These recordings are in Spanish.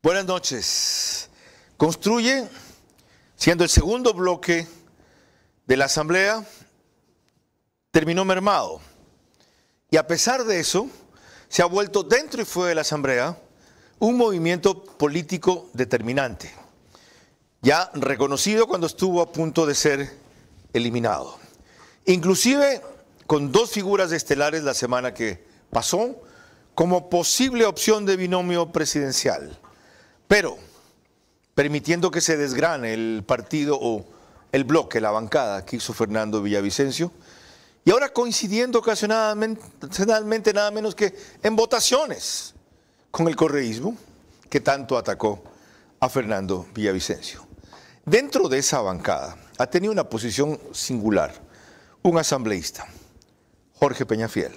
Buenas noches. Construye, siendo el segundo bloque de la Asamblea, terminó mermado. Y a pesar de eso, se ha vuelto dentro y fuera de la Asamblea un movimiento político determinante, ya reconocido cuando estuvo a punto de ser eliminado. Inclusive con dos figuras estelares la semana que pasó como posible opción de binomio presidencial, pero permitiendo que se desgrane el partido o el bloque, la bancada que hizo Fernando Villavicencio, y ahora coincidiendo ocasionalmente nada menos que en votaciones con el correísmo que tanto atacó a Fernando Villavicencio. Dentro de esa bancada ha tenido una posición singular un asambleísta, Jorge Peñafiel.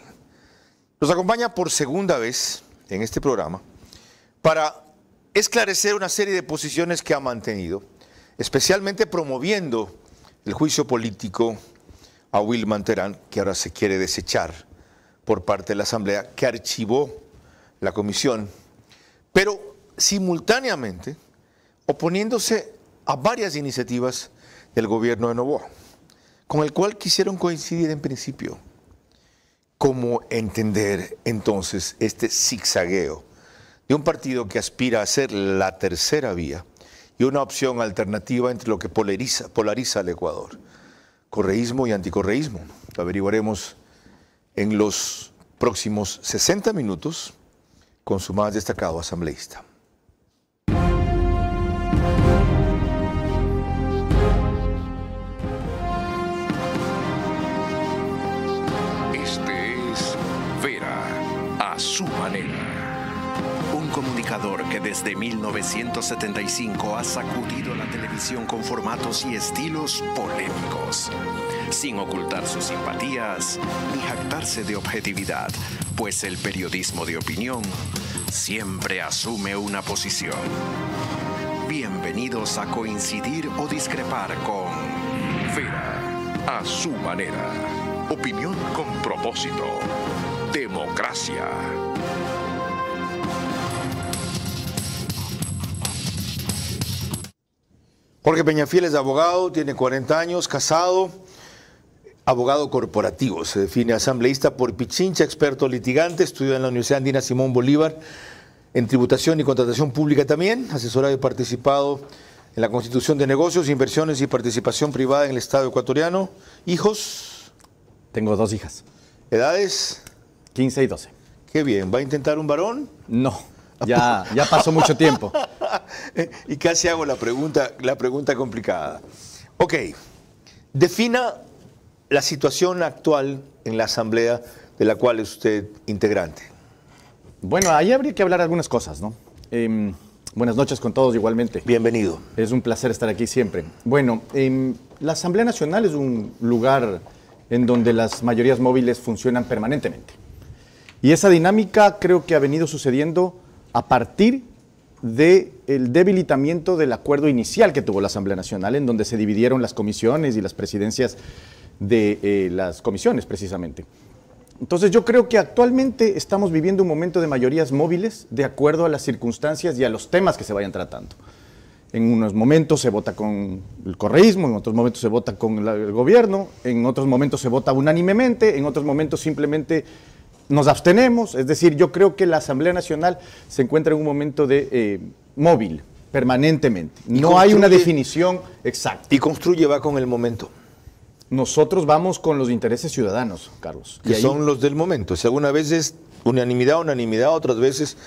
Nos acompaña por segunda vez en este programa para esclarecer una serie de posiciones que ha mantenido, especialmente promoviendo el juicio político a Wilman Terán, que ahora se quiere desechar por parte de la Asamblea, que archivó la comisión, pero simultáneamente oponiéndose a varias iniciativas del gobierno de Noboa, con el cual quisieron coincidir en principio. ¿Cómo entender entonces este zigzagueo de un partido que aspira a ser la tercera vía y una opción alternativa entre lo que polariza al Ecuador? Correísmo y anticorreísmo. Lo averiguaremos en los próximos 60 minutos con su más destacado asambleísta. Este es Vera a su manera. Un comunicador que desde 1975 ha sacudido la televisión con formatos y estilos polémicos, sin ocultar sus simpatías ni jactarse de objetividad, pues el periodismo de opinión siempre asume una posición. Bienvenidos a coincidir o discrepar con Vera a su manera. Opinión con propósito. Democracia. Jorge Peñafiel es abogado, tiene 40 años, casado, abogado corporativo, se define asambleísta por Pichincha, experto litigante, estudió en la Universidad Andina Simón Bolívar en tributación y contratación pública también, asesorado y participado en la constitución de negocios, inversiones y participación privada en el Estado ecuatoriano. ¿Hijos? Tengo 2 hijas. ¿Edades? 15 y 12. Qué bien, ¿va a intentar un varón? No, ya pasó mucho tiempo. Y casi hago la pregunta complicada. Ok, defina la situación actual en la Asamblea de la cual es usted integrante. Bueno, ahí habría que hablar algunas cosas, ¿no? Buenas noches con todos igualmente. Bienvenido. Es un placer estar aquí siempre. Bueno, la Asamblea Nacional es un lugar en donde las mayorías móviles funcionan permanentemente. Y esa dinámica creo que ha venido sucediendo a partir del debilitamiento del acuerdo inicial que tuvo la Asamblea Nacional, en donde se dividieron las comisiones y las presidencias de las comisiones, precisamente. Entonces yo creo que actualmente estamos viviendo un momento de mayorías móviles de acuerdo a las circunstancias y a los temas que se vayan tratando. En unos momentos se vota con el correísmo, en otros momentos se vota con el gobierno, en otros momentos se vota unánimemente, en otros momentos simplemente nos abstenemos. Es decir, yo creo que la Asamblea Nacional se encuentra en un momento de móvil, permanentemente. No hay una definición exacta. Y construye, va con el momento. Nosotros vamos con los intereses ciudadanos, Carlos. Que son los del momento. Si alguna vez es unanimidad, otras veces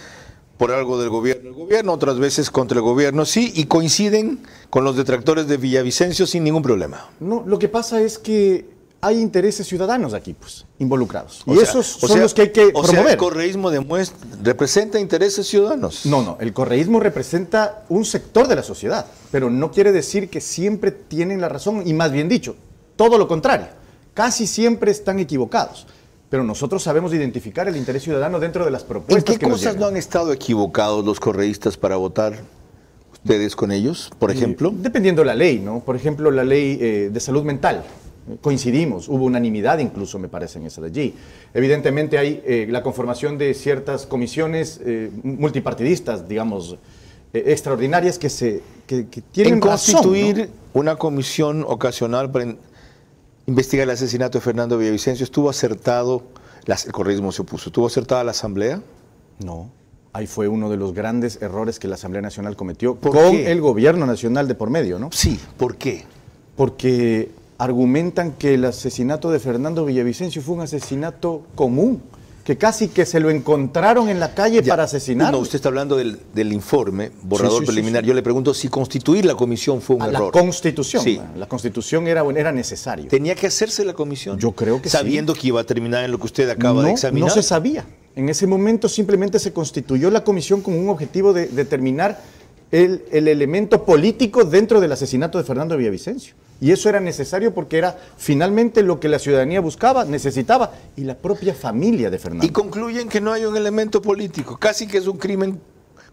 por algo del gobierno, otras veces contra el gobierno, sí, y coinciden con los detractores de Villavicencio sin ningún problema. No, lo que pasa es que hay intereses ciudadanos aquí, pues, involucrados. Esos son los que hay que promover. O sea, el correísmo representa intereses ciudadanos. No, el correísmo representa un sector de la sociedad, pero no quiere decir que siempre tienen la razón, y más bien dicho, todo lo contrario. Casi siempre están equivocados. Pero nosotros sabemos identificar el interés ciudadano dentro de las propuestas que nos llegan. ¿En qué cosas no han estado equivocados los correístas para votar ustedes con ellos, por ejemplo? Dependiendo de la ley, ¿no? Por ejemplo, la ley de salud mental. Coincidimos, hubo unanimidad incluso, me parece, en esa de allí. Evidentemente hay la conformación de ciertas comisiones multipartidistas, digamos, extraordinarias que tienen en constituir razón, ¿no? una comisión ocasional para investigar el asesinato de Fernando Villavicencio. ¿Estuvo acertado, el correísmo se opuso, estuvo acertada la Asamblea? No, ahí fue uno de los grandes errores que la Asamblea Nacional cometió ¿Por con qué? el gobierno nacional de por medio, ¿no? Sí, ¿por qué? Porque argumentan que el asesinato de Fernando Villavicencio fue un asesinato común, que casi que se lo encontraron en la calle para asesinar. No, usted está hablando del informe, borrador Sí. preliminar. Yo le pregunto si constituir la comisión fue un error. La Constitución. Sí. La Constitución era necesario. ¿Tenía que hacerse la comisión? Yo creo que sí. Sabiendo que iba a terminar en lo que usted acaba de examinar. No se sabía. En ese momento simplemente se constituyó la comisión con un objetivo de determinar el elemento político dentro del asesinato de Fernando Villavicencio. Y eso era necesario porque era finalmente lo que la ciudadanía buscaba, necesitaba, y la propia familia de Fernando. Y concluyen que no hay un elemento político, casi que es un crimen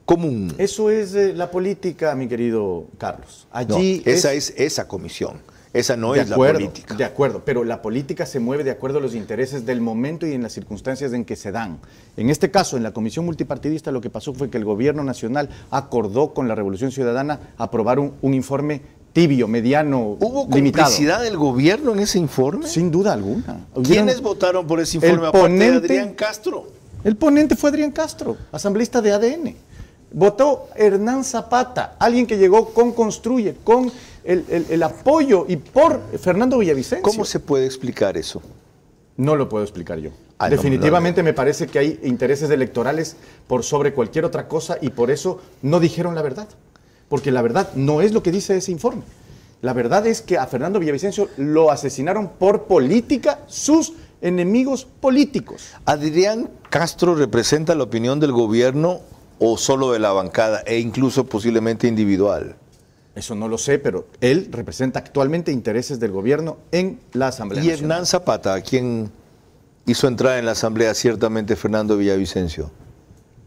común. Eso es la política, mi querido Carlos. Allí No, esa es esa comisión. Esa no es la política. De acuerdo, pero la política se mueve de acuerdo a los intereses del momento y en las circunstancias en que se dan. En este caso, en la Comisión Multipartidista, lo que pasó fue que el gobierno nacional acordó con la Revolución Ciudadana aprobar un informe tibio, mediano, ¿Hubo limitado. complicidad del gobierno en ese informe? Sin duda alguna. ¿Quiénes votaron por ese informe El aparte de ponente- Adrián Castro? El ponente fue Adrián Castro, asambleísta de ADN. Votó Hernán Zapata, alguien que llegó con Construye, con el apoyo y por Fernando Villavicencio. ¿Cómo se puede explicar eso? No lo puedo explicar yo. Ah, Definitivamente me parece que hay intereses electorales por sobre cualquier otra cosa y por eso no dijeron la verdad. Porque la verdad no es lo que dice ese informe. La verdad es que a Fernando Villavicencio lo asesinaron por política sus enemigos políticos. ¿Adrián Castro representa la opinión del gobierno o solo de la bancada e incluso posiblemente individual? Eso no lo sé, pero él representa actualmente intereses del gobierno en la Asamblea Y Nacional. Hernán Zapata, a quien hizo entrar en la Asamblea ciertamente Fernando Villavicencio.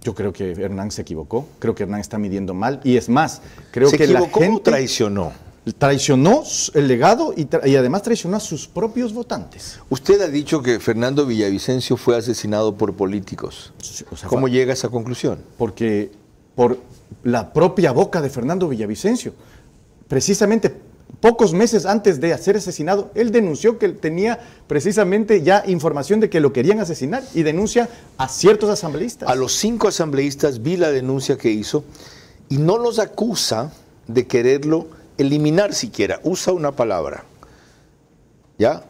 Yo creo que Hernán se equivocó, creo que Hernán está midiendo mal y es más, creo ¿Se que la equivocó o gente traicionó? traicionó el legado y además traicionó a sus propios votantes. Usted ha dicho que Fernando Villavicencio fue asesinado por políticos. O sea, ¿Cómo llega a esa conclusión? porque por la propia boca de Fernando Villavicencio, precisamente pocos meses antes de ser asesinado, él denunció que tenía precisamente ya información de que lo querían asesinar y denuncia a ciertos asambleístas. A los 5 asambleístas vi la denuncia que hizo y no los acusa de quererlo eliminar siquiera. Usa una palabra. ¿Ya?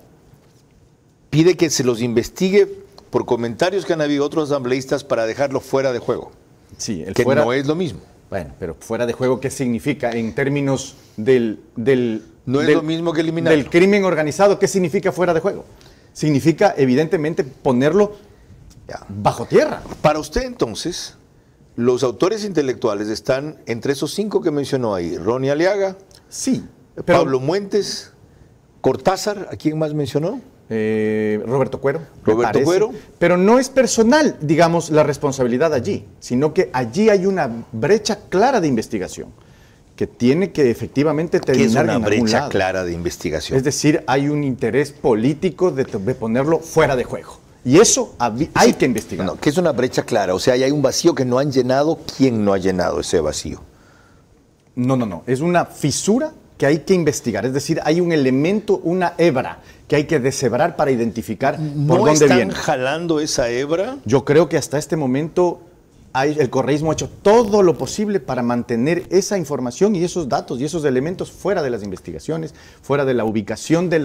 Pide que se los investigue por comentarios que han habido otros asambleístas para dejarlo fuera de juego. Sí, el Que fuera, no es lo mismo. Bueno, pero fuera de juego, ¿qué significa en términos No es lo mismo que eliminarlo. del crimen organizado? ¿Qué significa fuera de juego? Significa, evidentemente, ponerlo Ya. bajo tierra. Para usted, entonces, los autores intelectuales están entre esos 5 que mencionó ahí. Ronnie Aliaga, Sí, pero Pablo Muentes, Cortázar, ¿a quién más mencionó? Roberto Cuero. me Roberto parece. Cuero. Pero no es personal, digamos, la responsabilidad allí, sino que allí hay una brecha clara de investigación que tiene que efectivamente Que es terminar una en algún brecha lado. clara de investigación. Es decir, hay un interés político de ponerlo fuera de juego. Y eso hay que investigar. No, que es una brecha clara, o sea, hay un vacío que no han llenado. ¿Quién no ha llenado ese vacío? No. Es una fisura que hay que investigar. Es decir, hay un elemento, una hebra que hay que deshebrar para identificar por ¿No dónde están viene. jalando esa hebra? Yo creo que hasta este momento el correísmo ha hecho todo lo posible para mantener esa información y esos datos y esos elementos fuera de las investigaciones, fuera de la ubicación de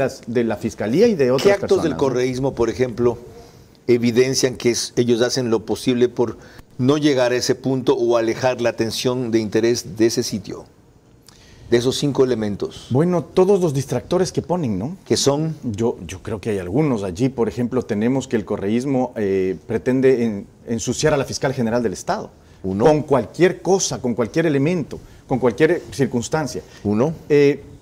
la fiscalía y de otras ¿Qué actos personas, del ¿no? correísmo, por ejemplo, evidencian que ellos hacen lo posible por no llegar a ese punto o alejar la atención de interés de ese sitio? De esos 5 elementos, Bueno, todos los distractores que ponen, ¿no? que son... Yo creo que hay algunos allí. Por ejemplo, tenemos que el correísmo pretende ensuciar a la fiscal general del Estado. Uno. Con cualquier cosa, con cualquier elemento, con cualquier circunstancia. 1.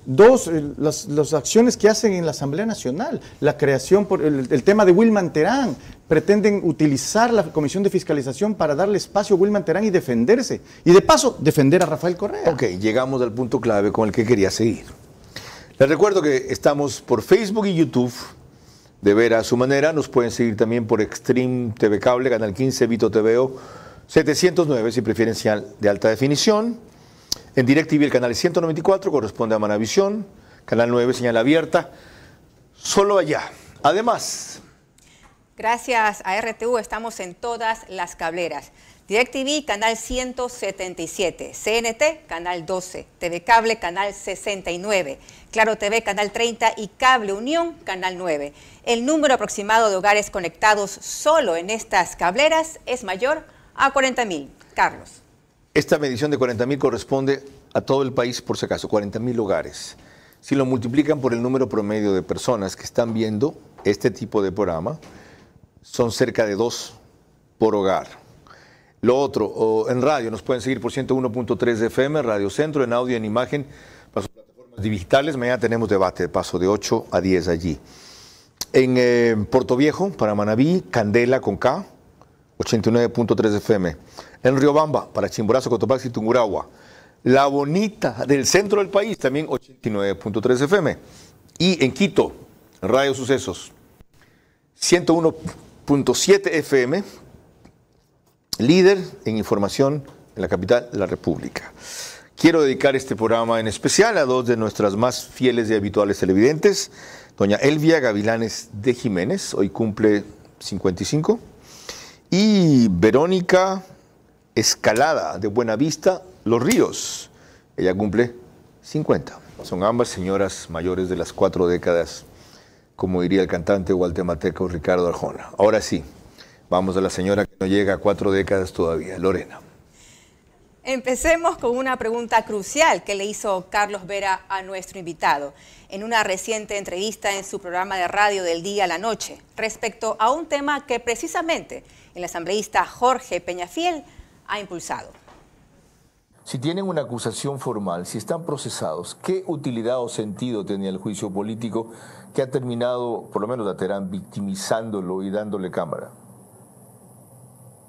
2, las acciones que hacen en la Asamblea Nacional, la creación, por el tema de Wilman Terán, pretenden utilizar la Comisión de Fiscalización para darle espacio a Wilman Terán y defenderse. Y de paso, defender a Rafael Correa. Ok, llegamos al punto clave con el que quería seguir. Les recuerdo que estamos por Facebook y YouTube, de ver a su manera. Nos pueden seguir también por Extreme TV Cable, Canal 15, Vito TVO, 709 si prefieren señal de alta definición. En DirecTV el canal 194 corresponde a Manavisión, canal 9 señal abierta, solo allá. Además, gracias a RTU estamos en todas las cableras. DirecTV, canal 177, CNT, canal 12, TV Cable, canal 69, Claro TV, canal 30 y Cable Unión, canal 9. El número aproximado de hogares conectados solo en estas cableras es mayor a 40.000. Carlos. Esta medición de 40.000 corresponde a todo el país, por si acaso, 40.000 hogares. Si lo multiplican por el número promedio de personas que están viendo este tipo de programa, son cerca de 2 por hogar. Lo otro, en radio, nos pueden seguir por 101.3 de FM, Radio Centro, en audio, en imagen, para sus plataformas digitales. Mañana tenemos debate de paso de 8 a 10 allí. En Puerto Viejo, para Manabí, Candela con K, 89.3 de FM. En Riobamba, para Chimborazo, Cotopaxi y Tungurahua. La Bonita del centro del país, también 89.3 de FM. Y en Quito, Radio Sucesos, 101.7 FM. Líder en información en la capital de la República. Quiero dedicar este programa en especial a dos de nuestras más fieles y habituales televidentes, doña Elvia Gavilanes de Jiménez, hoy cumple 55, y Verónica Escalada de Buenavista, Los Ríos, ella cumple 50. Son ambas señoras mayores de las 4 décadas, como diría el cantante guatemalteco Ricardo Arjona. Ahora sí. Vamos a la señora que no llega a 4 décadas todavía, Lorena. Empecemos con una pregunta crucial que le hizo Carlos Vera a nuestro invitado en una reciente entrevista en su programa de radio del día a la noche, respecto a un tema que precisamente el asambleísta Jorge Peñafiel ha impulsado. Si tienen una acusación formal, si están procesados, ¿qué utilidad o sentido tenía el juicio político que ha terminado, por lo menos la Terán, victimizándolo y dándole cámara?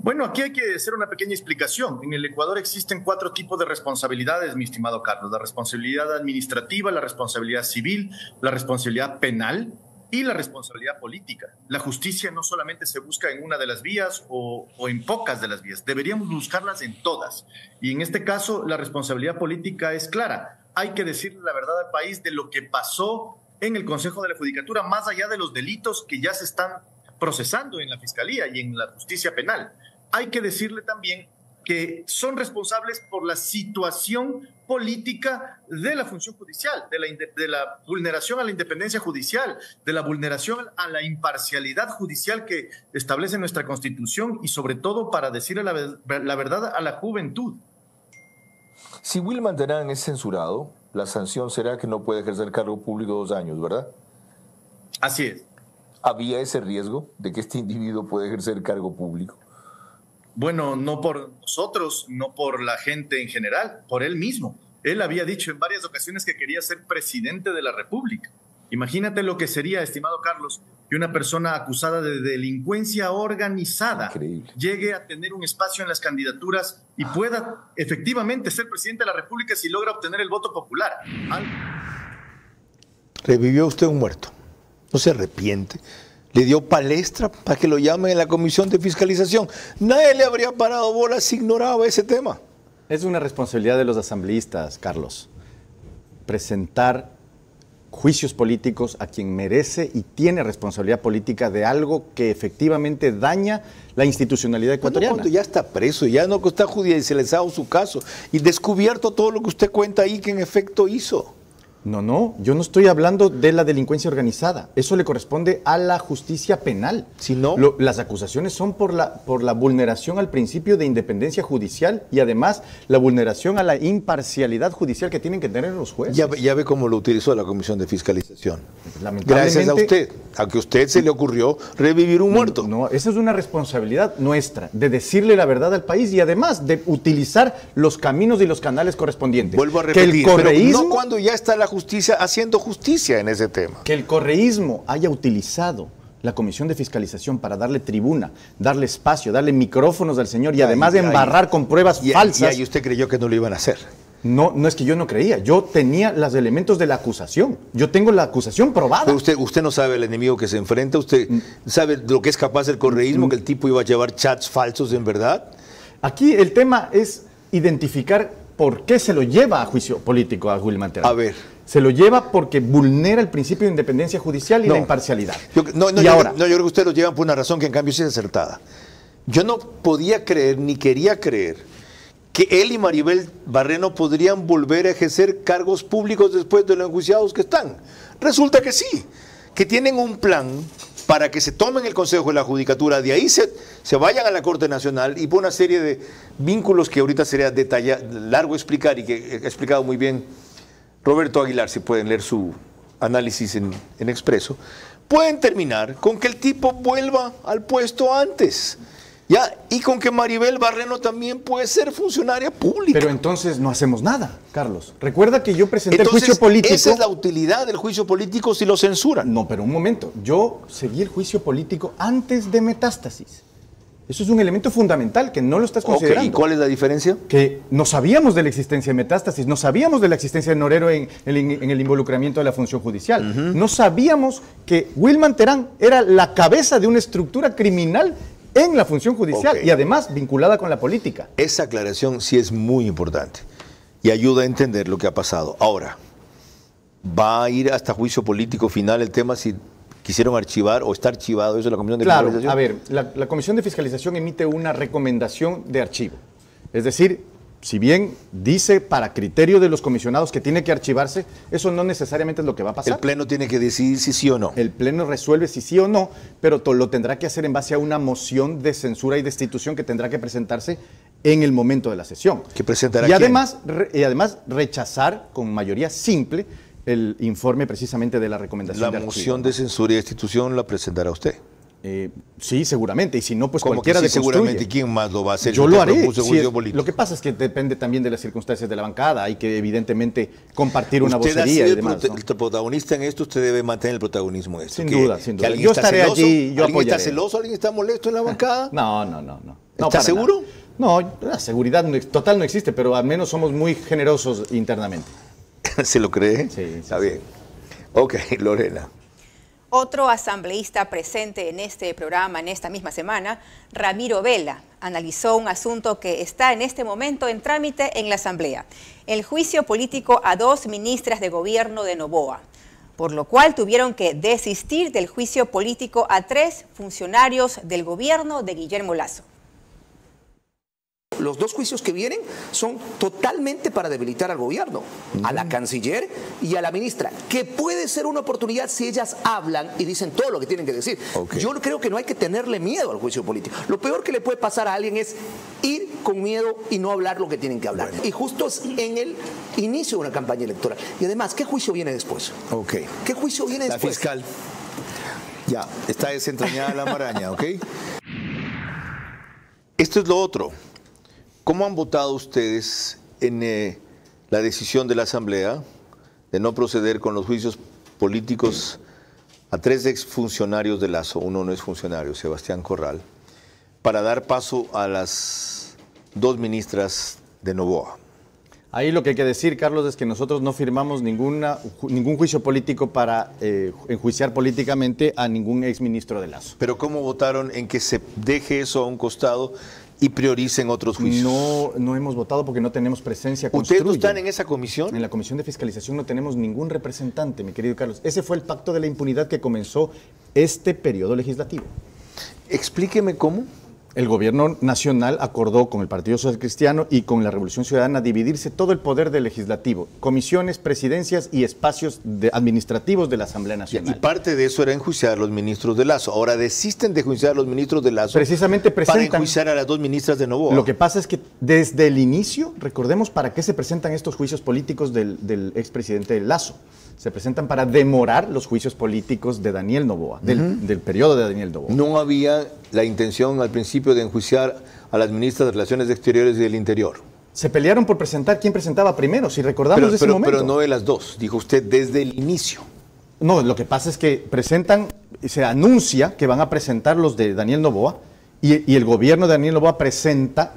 Bueno, aquí hay que hacer una pequeña explicación. En el Ecuador existen 4 tipos de responsabilidades, mi estimado Carlos. La responsabilidad administrativa, la responsabilidad civil, la responsabilidad penal y la responsabilidad política. La justicia no solamente se busca en una de las vías o en pocas de las vías. Deberíamos buscarlas en todas. Y en este caso, la responsabilidad política es clara. Hay que decirle la verdad al país de lo que pasó en el Consejo de la Judicatura, más allá de los delitos que ya se están procesando en la Fiscalía y en la justicia penal. Hay que decirle también que son responsables por la situación política de la función judicial, de la vulneración a la independencia judicial, de la vulneración a la imparcialidad judicial que establece nuestra Constitución y sobre todo para decirle la verdad a la juventud. Si Wilman Terán es censurado, la sanción será que no puede ejercer cargo público 2 años, ¿verdad? Así es. ¿Había ese riesgo de que este individuo pueda ejercer cargo público? Bueno, no por nosotros, no por la gente en general, por él mismo. Él había dicho en varias ocasiones que quería ser presidente de la República. Imagínate lo que sería, estimado Carlos, que una persona acusada de delincuencia organizada llegue a tener un espacio en las candidaturas y pueda efectivamente ser presidente de la República si logra obtener el voto popular. Revivió usted un muerto. No se arrepiente. Le dio palestra para que lo llamen en la Comisión de Fiscalización. Nadie le habría parado bolas si ignoraba ese tema. Es una responsabilidad de los asambleístas, Carlos, presentar juicios políticos a quien merece y tiene responsabilidad política de algo que efectivamente daña la institucionalidad ecuatoriana. Cuando ya está preso, ya no está judicializado su caso y descubierto todo lo que usted cuenta ahí que en efecto hizo. No, yo no estoy hablando de la delincuencia organizada. Eso le corresponde a la justicia penal. Si no, las acusaciones son por la vulneración al principio de independencia judicial y además la vulneración a la imparcialidad judicial que tienen que tener los jueces. Ya ve cómo lo utilizó la Comisión de Fiscalización. Lamentablemente, gracias a usted, a que a usted se le ocurrió revivir un muerto. No, esa es una responsabilidad nuestra, de decirle la verdad al país y además de utilizar los caminos y los canales correspondientes. Vuelvo a repetir, que el correísmo, pero no cuando ya está la justicia haciendo justicia en ese tema. Que el correísmo haya utilizado la Comisión de Fiscalización para darle tribuna, darle espacio, darle micrófonos al señor y además de embarrar con pruebas falsas. Y usted creyó que no lo iban a hacer. No es que yo no creía, yo tenía los elementos de la acusación, yo tengo la acusación probada. Pero usted no sabe el enemigo que se enfrenta, usted sabe lo que es capaz el correísmo, que el tipo iba a llevar chats falsos en verdad. Aquí el tema es identificar por qué se lo lleva a juicio político a Wilman Terán. A ver. Se lo lleva porque vulnera el principio de independencia judicial y la imparcialidad. Yo creo que ustedes lo llevan por una razón que en cambio sí es acertada. Yo no podía creer ni quería creer que él y Maribel Barreno podrían volver a ejercer cargos públicos después de los enjuiciados que están. Resulta que sí, que tienen un plan para que se tomen el Consejo de la Judicatura, de ahí se vayan a la Corte Nacional y por una serie de vínculos que ahorita sería largo explicar y que ha explicado muy bien Roberto Aguilar, si pueden leer su análisis en Expreso, pueden terminar con que el tipo vuelva al puesto antes. ¿Ya? Y con que Maribel Barreno también puede ser funcionaria pública. Pero entonces no hacemos nada, Carlos. Recuerda que yo presenté el juicio político. Esa es la utilidad del juicio político si lo censuran. No, pero un momento. Yo seguí el juicio político antes de Metástasis. Eso es un elemento fundamental que no lo estás considerando. ¿Y cuál es la diferencia? Que no sabíamos de la existencia de Metástasis, no sabíamos de la existencia de Norero en el involucramiento de la función judicial. No sabíamos que Wilman Terán era la cabeza de una estructura criminal en la función judicial y además vinculada con la política. Esa aclaración sí es muy importante y ayuda a entender lo que ha pasado. Ahora, ¿va a ir hasta juicio político final el tema si quisieron archivar o está archivado eso de la Comisión de Fiscalización? A ver, la Comisión de Fiscalización emite una recomendación de archivo. Es decir, si bien dice para criterio de los comisionados que tiene que archivarse, eso no necesariamente es lo que va a pasar. El Pleno tiene que decidir si sí o no. El Pleno resuelve si sí o no, pero lo tendrá que hacer en base a una moción de censura y destitución que tendrá que presentarse en el momento de la sesión. ¿Que presentará y además rechazar con mayoría simple el informe precisamente de la recomendación de archivo. La moción de censura y destitución la presentará usted. Sí, seguramente, y si no, pues como cualquiera que sí, de seguramente, ¿quién más lo va a hacer? Yo lo haré. Lo que pasa es que depende también de las circunstancias de la bancada, hay que evidentemente compartir una vocería y demás. El protagonista en esto, usted debe mantener el protagonismo en esto. Sin duda. Yo estaré allí, yo apoyaré. ¿Alguien está celoso? ¿Alguien está molesto en la bancada? No. ¿Está seguro? No, la seguridad total no existe, pero al menos somos muy generosos internamente. ¿Se lo cree? Sí. Está bien. Ok, Lorena. Otro asambleísta presente en este programa, en esta misma semana, Ramiro Vela, analizó un asunto que está en este momento en trámite en la Asamblea, el juicio político a 2 ministras de gobierno de Noboa, por lo cual tuvieron que desistir del juicio político a 3 funcionarios del gobierno de Guillermo Lasso. Los 2 juicios que vienen son totalmente para debilitar al gobierno, a la canciller y a la ministra, que puede ser una oportunidad si ellas hablan y dicen todo lo que tienen que decir. Yo creo que no hay que tenerle miedo al juicio político. Lo peor que le puede pasar a alguien es ir con miedo y no hablar lo que tienen que hablar. Y justo es en el inicio de una campaña electoral. Y además, ¿qué juicio viene después? ¿Qué juicio viene después? La fiscal. Ya, está desentrañada la maraña, ¿ok? Esto es lo otro. ¿Cómo han votado ustedes en la decisión de la Asamblea de no proceder con los juicios políticos a 3 exfuncionarios de Lasso? Uno no es funcionario, Sebastián Corral, para dar paso a las 2 ministras de Noboa. Ahí lo que hay que decir, Carlos, es que nosotros no firmamos ningún juicio político para enjuiciar políticamente a ningún exministro de Lasso. ¿Pero cómo votaron en que se deje eso a un costado y prioricen otros juicios? No hemos votado porque no tenemos presencia. ¿Ustedes no están en esa comisión? En la Comisión de Fiscalización no tenemos ningún representante, mi querido Carlos. Ese fue el pacto de la impunidad que comenzó este periodo legislativo. Explíqueme cómo. El gobierno nacional acordó con el Partido Social Cristiano y con la Revolución Ciudadana dividirse todo el poder del legislativo, comisiones, presidencias y espacios administrativos de la Asamblea Nacional. Y parte de eso era enjuiciar a los ministros de Lasso. Ahora desisten de enjuiciar a los ministros de Lasso. Precisamente presentan, para enjuiciar a las 2 ministras de Noboa. Lo que pasa es que desde el inicio, recordemos para qué se presentan estos juicios políticos del expresidente Lasso. Se presentan para demorar los juicios políticos de Daniel Noboa, del periodo de Daniel Noboa. No había la intención al principio de enjuiciar a las ministras de Relaciones Exteriores y del Interior. Se pelearon por presentar quién presentaba primero, si recordamos de ese momento. Pero no de las 2, dijo usted, desde el inicio. No, lo que pasa es que se anuncia que van a presentar los de Daniel Noboa y el gobierno de Daniel Noboa presenta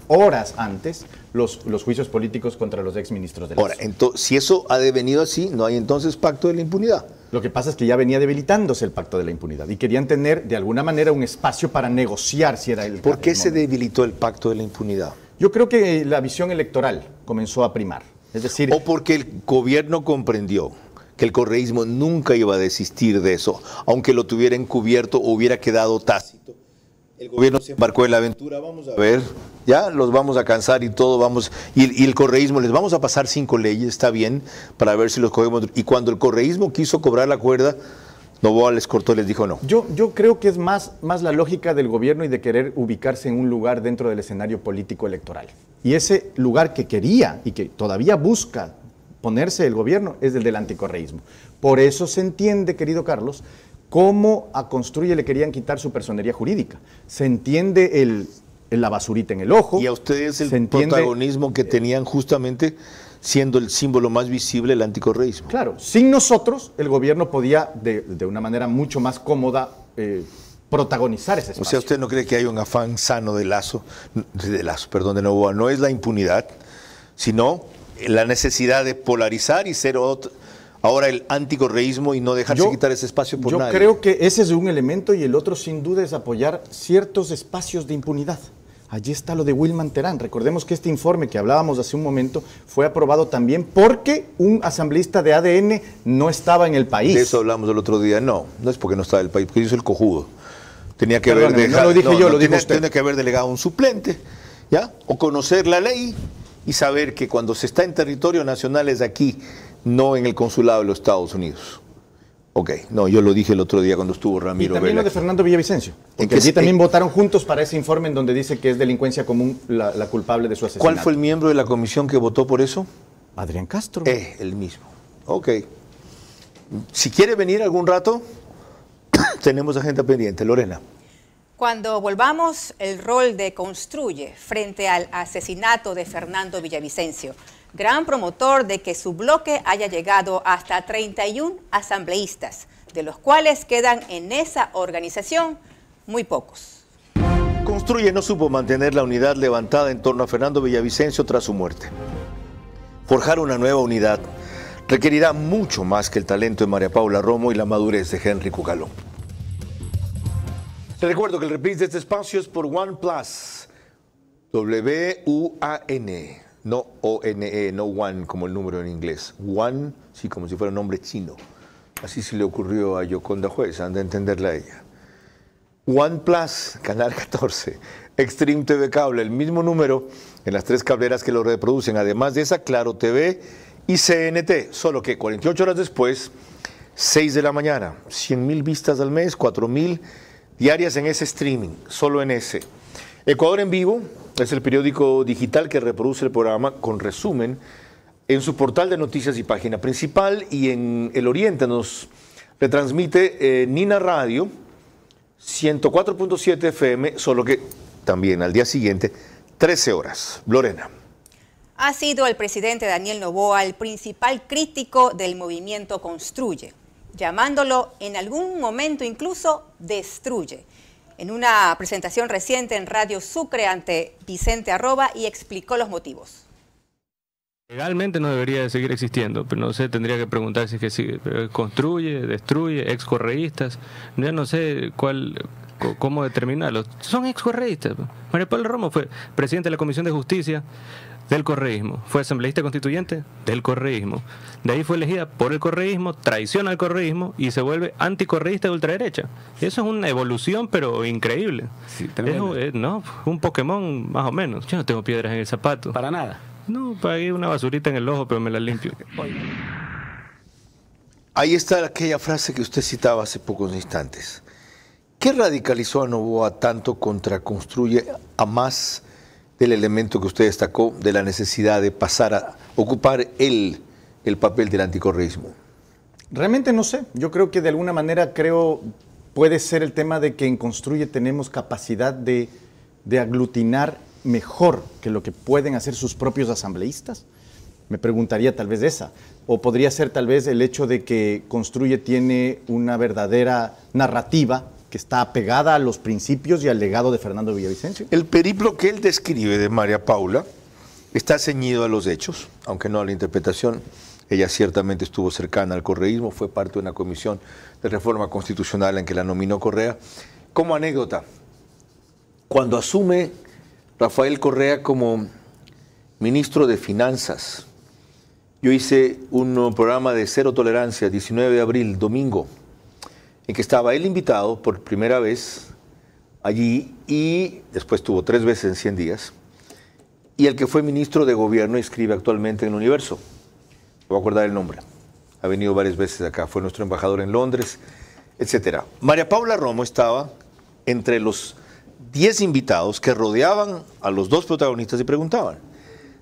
horas antes, los juicios políticos contra los exministros de Lasso. Ahora, si eso ha devenido así, ¿no hay entonces pacto de la impunidad? Lo que pasa es que ya venía debilitándose el pacto de la impunidad y querían tener de alguna manera un espacio para negociar si era el ¿Por qué el se momento. debilitó el pacto de la impunidad? Yo creo que la visión electoral comenzó a primar. Es decir, ¿O porque el gobierno comprendió que el correísmo nunca iba a desistir de eso, aunque lo tuviera encubierto o hubiera quedado tácito? El gobierno se embarcó en la aventura, vamos a ver, ya los vamos a cansar y todo, vamos, y el correísmo, les vamos a pasar 5 leyes, está bien, para ver si los cogemos. Y cuando el correísmo quiso cobrar la cuerda, Noboa les cortó, les dijo no. yo creo que es más la lógica del gobierno y de querer ubicarse en un lugar dentro del escenario político electoral. Y ese lugar que quería y que todavía busca ponerse el gobierno es el del anticorreísmo. Por eso se entiende, querido Carlos, cómo a Construye le querían quitar su personería jurídica. Se entiende la basurita en el ojo. Y a ustedes el se entiende, protagonismo que tenían justamente siendo el símbolo más visible el anticorreísmo. Claro, sin nosotros el gobierno podía de una manera mucho más cómoda protagonizar ese espacio. O sea, ¿usted no cree que hay un afán sano de de Noboa? No es la impunidad, sino la necesidad de polarizar y ser ahora el anticorreísmo y no dejarse quitar ese espacio por nadie. Yo creo que ese es un elemento y el otro sin duda es apoyar ciertos espacios de impunidad. Allí está lo de Wilman Terán. Recordemos que este informe que hablábamos hace un momento fue aprobado también porque un asambleísta de ADN no estaba en el país. De eso hablamos el otro día. No es porque no estaba en el país, porque hizo el cojudo. Tenía que Perdóneme, haber dejado, no lo dije yo, lo dijo usted. Tiene que haber delegado un suplente, ¿ya? O conocer la ley y saber que cuando se está en territorio nacional es aquí, no en el consulado de los Estados Unidos. Ok, no, yo lo dije el otro día cuando estuvo Ramiro Y también Vela lo de aquí. Fernando Villavicencio. Porque allí también votaron juntos para ese informe en donde dice que es delincuencia común la culpable de su asesinato. ¿Cuál fue el miembro de la comisión que votó por eso? Adrián Castro. El mismo. Ok. Si quiere venir algún rato, tenemos agenda pendiente. Lorena. Cuando volvamos, el rol de Construye frente al asesinato de Fernando Villavicencio, gran promotor de que su bloque haya llegado hasta 31 asambleístas, de los cuales quedan en esa organización muy pocos. Construye no supo mantener la unidad levantada en torno a Fernando Villavicencio tras su muerte. Forjar una nueva unidad requerirá mucho más que el talento de María Paula Romo y la madurez de Henry Cucalón. Les recuerdo que el reprise de este espacio es por OnePlus, W-U-A-N, no O-N-E, no One como el número en inglés. One, sí, como si fuera un nombre chino. Así se le ocurrió a Yoconda Juez, han de entenderla a ella. OnePlus, Canal 14, Extreme TV Cable, el mismo número en las 3 cableras que lo reproducen. Además de esa, Claro TV y CNT, solo que 48 horas después, 6 de la mañana, 100,000 vistas al mes, 4,000 diarias en ese streaming, solo en ese. Ecuador en Vivo es el periódico digital que reproduce el programa con resumen en su portal de noticias y página principal, y en el Oriente nos retransmite Nina Radio, 104.7 FM, solo que también al día siguiente, 13 horas. Lorena. Ha sido el presidente Daniel Noboa el principal crítico del movimiento Construye, llamándolo en algún momento incluso Destruye, en una presentación reciente en Radio Sucre ante Vicente Arroba, y explicó los motivos. Legalmente no debería de seguir existiendo, pero no sé, tendría que preguntar si es que sigue. Pero Construye, Destruye, excorreístas, ya no sé cómo determinarlos. Son excorreístas. María Paula Romo fue presidente de la Comisión de Justicia del correísmo, fue asambleísta constituyente del correísmo, de ahí fue elegida por el correísmo, traiciona al correísmo y se vuelve anticorreísta de ultraderecha. Eso es una evolución pero increíble. Sí, no, un Pokémon más o menos. Yo no tengo piedras en el zapato. Para nada. No, pagué una basurita en el ojo, pero me la limpio. Ahí está aquella frase que usted citaba hace pocos instantes. ¿Qué radicalizó a Noboa tanto contra Construye, a más del elemento que usted destacó de la necesidad de pasar a ocupar el papel del anticorreísmo? Realmente no sé. Yo creo que de alguna manera puede ser el tema de que en Construye tenemos capacidad de aglutinar mejor que lo que pueden hacer sus propios asambleístas. Me preguntaría tal vez esa. O podría ser tal vez el hecho de que Construye tiene una verdadera narrativa que está apegada a los principios y al legado de Fernando Villavicencio. El periplo que él describe de María Paula está ceñido a los hechos, aunque no a la interpretación. Ella ciertamente estuvo cercana al correísmo, fue parte de una comisión de reforma constitucional en que la nominó Correa. Como anécdota, cuando asume Rafael Correa como ministro de Finanzas, yo hice un programa de Cero Tolerancia, 19 de abril, domingo, en que estaba él invitado por primera vez allí y después tuvo 3 veces en 100 días, y el que fue ministro de Gobierno y escribe actualmente en El Universo. Voy a acordar el nombre. Ha venido varias veces acá, fue nuestro embajador en Londres, etc. María Paula Romo estaba entre los 10 invitados que rodeaban a los 2 protagonistas y preguntaban.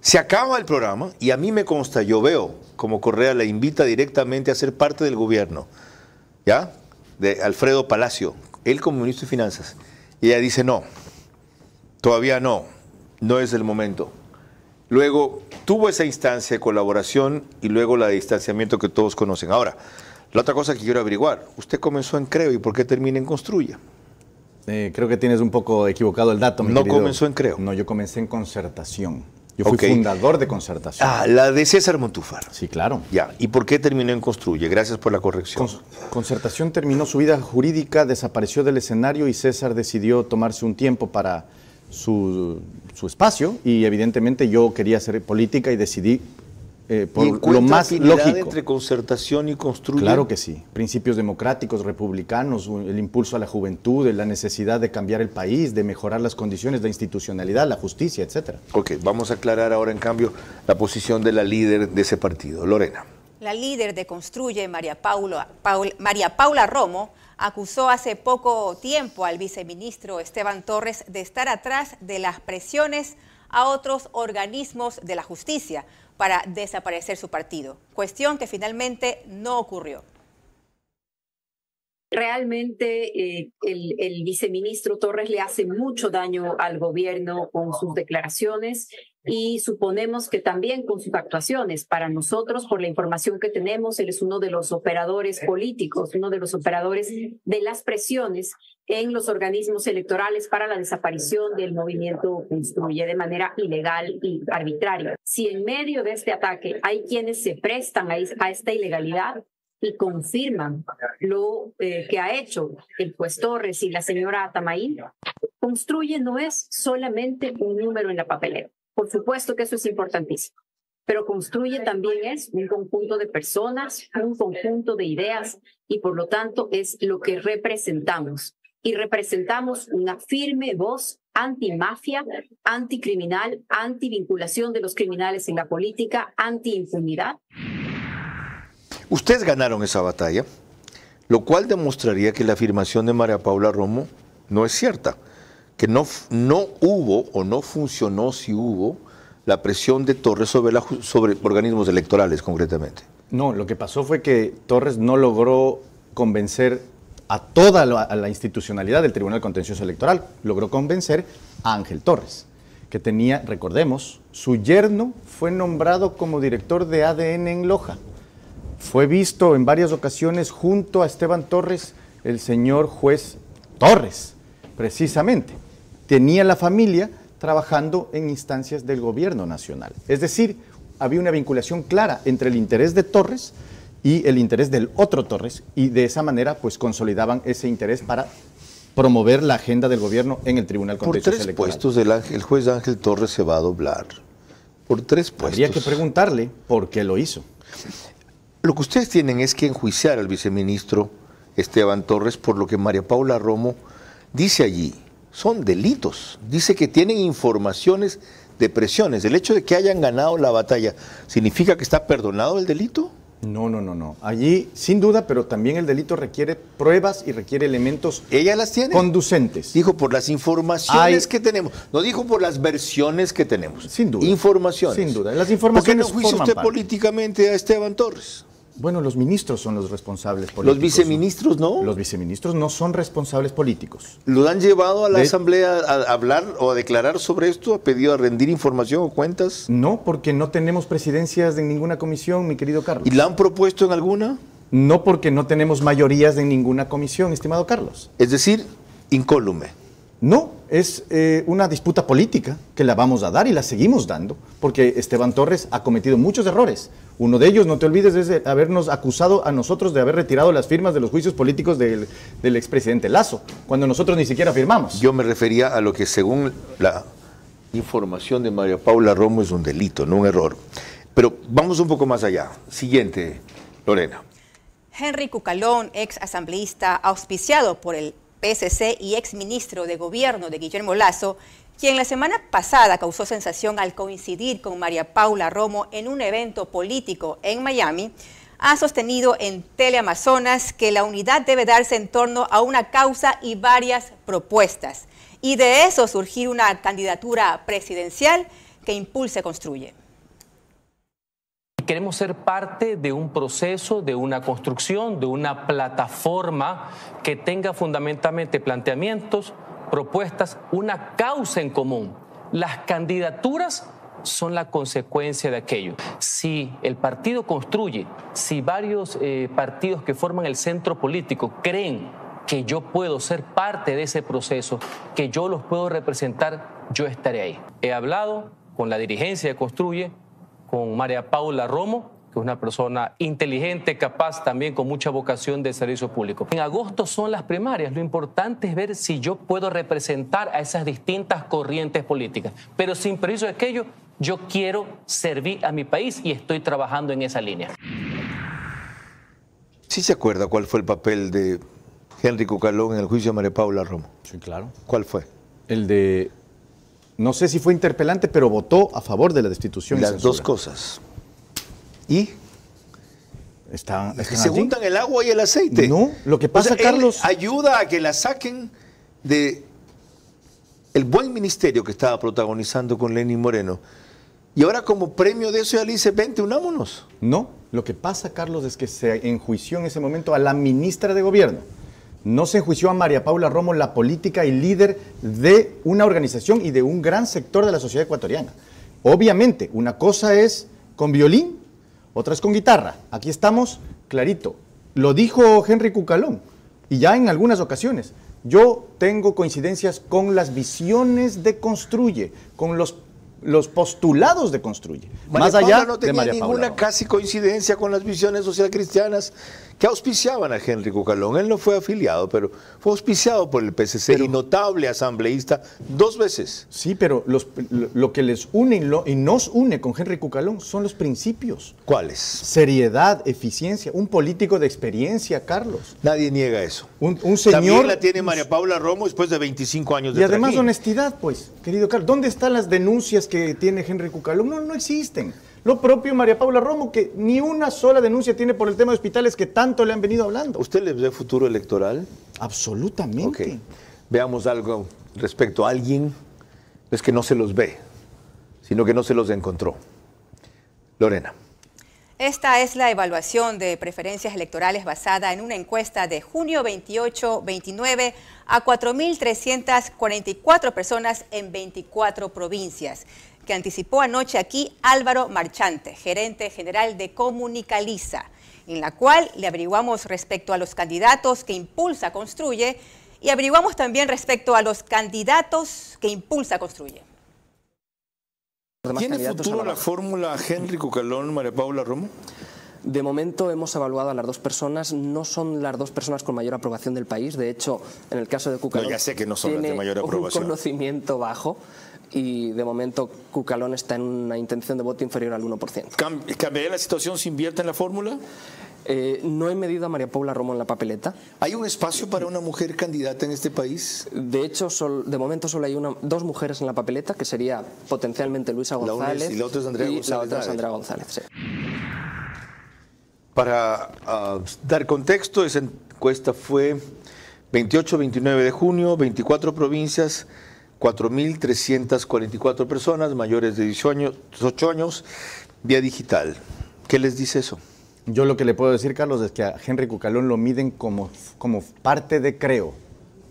Se acaba el programa y a mí me consta, yo veo como Correa la invita directamente a ser parte del gobierno, ¿ya? De Alfredo Palacio, él como ministro de Finanzas. Y ella dice, no, todavía no es el momento. Luego tuvo esa instancia de colaboración y luego la de distanciamiento que todos conocen. Ahora, la otra cosa que quiero averiguar, usted comenzó en Creo, ¿y por qué termina en Construya? Creo que tienes un poco equivocado el dato, mi No querido. comenzó en Creo. No, yo comencé en Concertación. Yo fui fundador de Concertación. Ah, la de César Montúfar. Sí, claro. Ya, ¿y por qué terminó en Construye? Gracias por la corrección. Concertación terminó su vida jurídica, desapareció del escenario y César decidió tomarse un tiempo para su espacio y evidentemente yo quería hacer política y decidí por lo más lógico. Entre Concertación y Construye? Claro que sí. Principios democráticos, republicanos, el impulso a la juventud, la necesidad de cambiar el país, de mejorar las condiciones de institucionalidad, la justicia, etc. Ok, vamos a aclarar ahora en cambio la posición de la líder de ese partido, Lorena. La líder de Construye, María Paula Romo, acusó hace poco tiempo al viceministro Esteban Torres de estar atrás de las presiones a otros organismos de la justicia para desaparecer su partido, cuestión que finalmente no ocurrió. Realmente el viceministro Torres le hace mucho daño al gobierno con sus declaraciones y suponemos que también con sus actuaciones. Para nosotros, por la información que tenemos, él es uno de los operadores políticos, uno de los operadores de las presiones en los organismos electorales para la desaparición del movimiento Construye de manera ilegal y arbitraria. Si en medio de este ataque hay quienes se prestan a esta ilegalidad y confirman lo que ha hecho el juez Torres y la señora Atamaín, Construye no es solamente un número en la papelera. Por supuesto que eso es importantísimo, pero Construye también es un conjunto de personas, un conjunto de ideas y por lo tanto es lo que representamos. Y representamos una firme voz antimafia, anticriminal, antivinculación de los criminales en la política, antiimpunidad. Ustedes ganaron esa batalla, lo cual demostraría que la afirmación de María Paula Romo no es cierta, que no hubo o no funcionó si hubo la presión de Torres sobre organismos electorales concretamente. No, lo que pasó fue que Torres no logró convencer a toda la institucionalidad del Tribunal Contencioso Electoral, logró convencer a Ángel Torres, que tenía, recordemos, su yerno fue nombrado como director de ADN en Loja. Fue visto en varias ocasiones junto a Esteban Torres, el señor juez Torres, precisamente. Tenía la familia trabajando en instancias del gobierno nacional. Es decir, había una vinculación clara entre el interés de Torres y el interés del otro Torres, y de esa manera pues consolidaban ese interés para promover la agenda del gobierno en el Tribunal Contencioso Electoral. Por 3 puestos el juez Ángel Torres se va a doblar. Por 3 puestos. Habría que preguntarle por qué lo hizo. Lo que ustedes tienen es que enjuiciar al viceministro Esteban Torres por lo que María Paula Romo dice allí. Son delitos. Dice que tienen informaciones de presiones. ¿El hecho de que hayan ganado la batalla significa que está perdonado el delito? No. Allí, sin duda, pero también el delito requiere pruebas y requiere elementos ¿ella las tiene? Conducentes. Dijo por las informaciones que tenemos. No dijo por las versiones que tenemos. Sin duda. Informaciones. Sin duda. Las informaciones. ¿Por qué no juicia usted políticamente a Esteban Torres? Bueno, los ministros son los responsables políticos. ¿Los viceministros no? Los viceministros no son responsables políticos. ¿Lo han llevado a la Asamblea a hablar o a declarar sobre esto? ¿Ha pedido a rendir información o cuentas? No, porque no tenemos presidencias en ninguna comisión, mi querido Carlos. ¿Y la han propuesto en alguna? No, porque no tenemos mayorías en ninguna comisión, estimado Carlos. Es decir, incólume. No, es una disputa política que la vamos a dar y la seguimos dando, porque Esteban Torres ha cometido muchos errores. Uno de ellos, no te olvides, es de habernos acusado a nosotros de haber retirado las firmas de los juicios políticos del expresidente Lasso, cuando nosotros ni siquiera firmamos. Yo me refería a lo que según la información de María Paula Romo es un delito, no un error. Pero vamos un poco más allá. Siguiente, Lorena. Henry Cucalón, ex asambleísta auspiciado por el PSC y ex ministro de Gobierno de Guillermo Lasso, quien la semana pasada causó sensación al coincidir con María Paula Romo en un evento político en Miami, ha sostenido en Teleamazonas que la unidad debe darse en torno a una causa y varias propuestas, y de eso surgir una candidatura presidencial que Impulse construye. Queremos ser parte de un proceso, de una construcción, de una plataforma que tenga fundamentalmente planteamientos, propuestas, una causa en común. Las candidaturas son la consecuencia de aquello. Si el partido construye, si varios partidos que forman el centro político creen que yo puedo ser parte de ese proceso, que yo los puedo representar, yo estaré ahí. He hablado con la dirigencia de Construye, con María Paula Romo, que es una persona inteligente, capaz, también con mucha vocación de servicio público. En agosto son las primarias. Lo importante es ver si yo puedo representar a esas distintas corrientes políticas. Pero sin perjuicio de aquello, yo quiero servir a mi país y estoy trabajando en esa línea. ¿Sí se acuerda cuál fue el papel de Henry Cucalón en el juicio de María Paula Romo? Sí, claro. ¿Cuál fue? El de... No sé si fue interpelante, pero votó a favor de la destitución. Las dos cosas. ¿Y? Están se juntan el agua y el aceite. No, lo que pasa, Carlos... Él ayuda a que la saquen de el buen ministerio que estaba protagonizando con Lenín Moreno. Y ahora como premio de eso ya le dice, vente, unámonos. No, lo que pasa, Carlos, es que se enjuició en ese momento a la ministra de Gobierno. No se enjuició a María Paula Romo, la política y líder de una organización y de un gran sector de la sociedad ecuatoriana. Obviamente, una cosa es con violín, otra es con guitarra. Aquí estamos clarito. Lo dijo Henry Cucalón, y ya en algunas ocasiones. Yo tengo coincidencias con las visiones de Construye, con los postulados de Construye. Más allá no tenía ninguna casi coincidencia con las visiones socialcristianas que auspiciaban a Henry Cucalón. Él no fue afiliado, pero fue auspiciado por el PSC y notable asambleísta 2 veces. Sí, pero lo que les une y nos une con Henry Cucalón son los principios. ¿Cuáles? Seriedad, eficiencia, un político de experiencia, Carlos. Nadie niega eso. Un señor... También la tiene María Paula Romo después de 25 años de Y además trajín. honestidad, pues, querido Carlos. ¿Dónde están las denuncias que tiene Henry Cucalón? No existen. Lo propio María Paula Romo, que ni una sola denuncia tiene por el tema de hospitales que tanto le han venido hablando. ¿Usted le ve futuro electoral? Absolutamente. Okay. Veamos algo respecto a alguien, es que no se los ve, sino que no se los encontró. Lorena. Esta es la evaluación de preferencias electorales basada en una encuesta de junio 28-29 a 4.344 personas en 24 provincias, que anticipó anoche aquí Álvaro Marchante, gerente general de Comunicaliza, en la cual le averiguamos respecto a los candidatos que Impulsa Construye y averiguamos también respecto a los candidatos que Impulsa Construye. ¿Tiene futuro la fórmula Henry Cucalón, María Paula Romo? De momento hemos evaluado a las dos personas, no son las dos personas con mayor aprobación del país, de hecho, en el caso de Cucalón, ya sé que no son las de mayor aprobación. Un conocimiento bajo y de momento Cucalón está en una intención de voto inferior al 1%. ¿Cambiaría la situación si invierte en la fórmula? No he medido a María Paula Romo en la papeleta. ¿Hay un espacio para una mujer candidata en este país? De hecho, de momento solo hay dos mujeres en la papeleta, que sería potencialmente Luisa González y la otra es Andrea González. La otra es Andrea González, sí. Para dar contexto, esa encuesta fue 28-29 de junio, 24 provincias, 4.344 personas mayores de 18 años, vía digital. ¿Qué les dice eso? Yo lo que le puedo decir, Carlos, es que a Henry Cucalón lo miden como parte de Creo,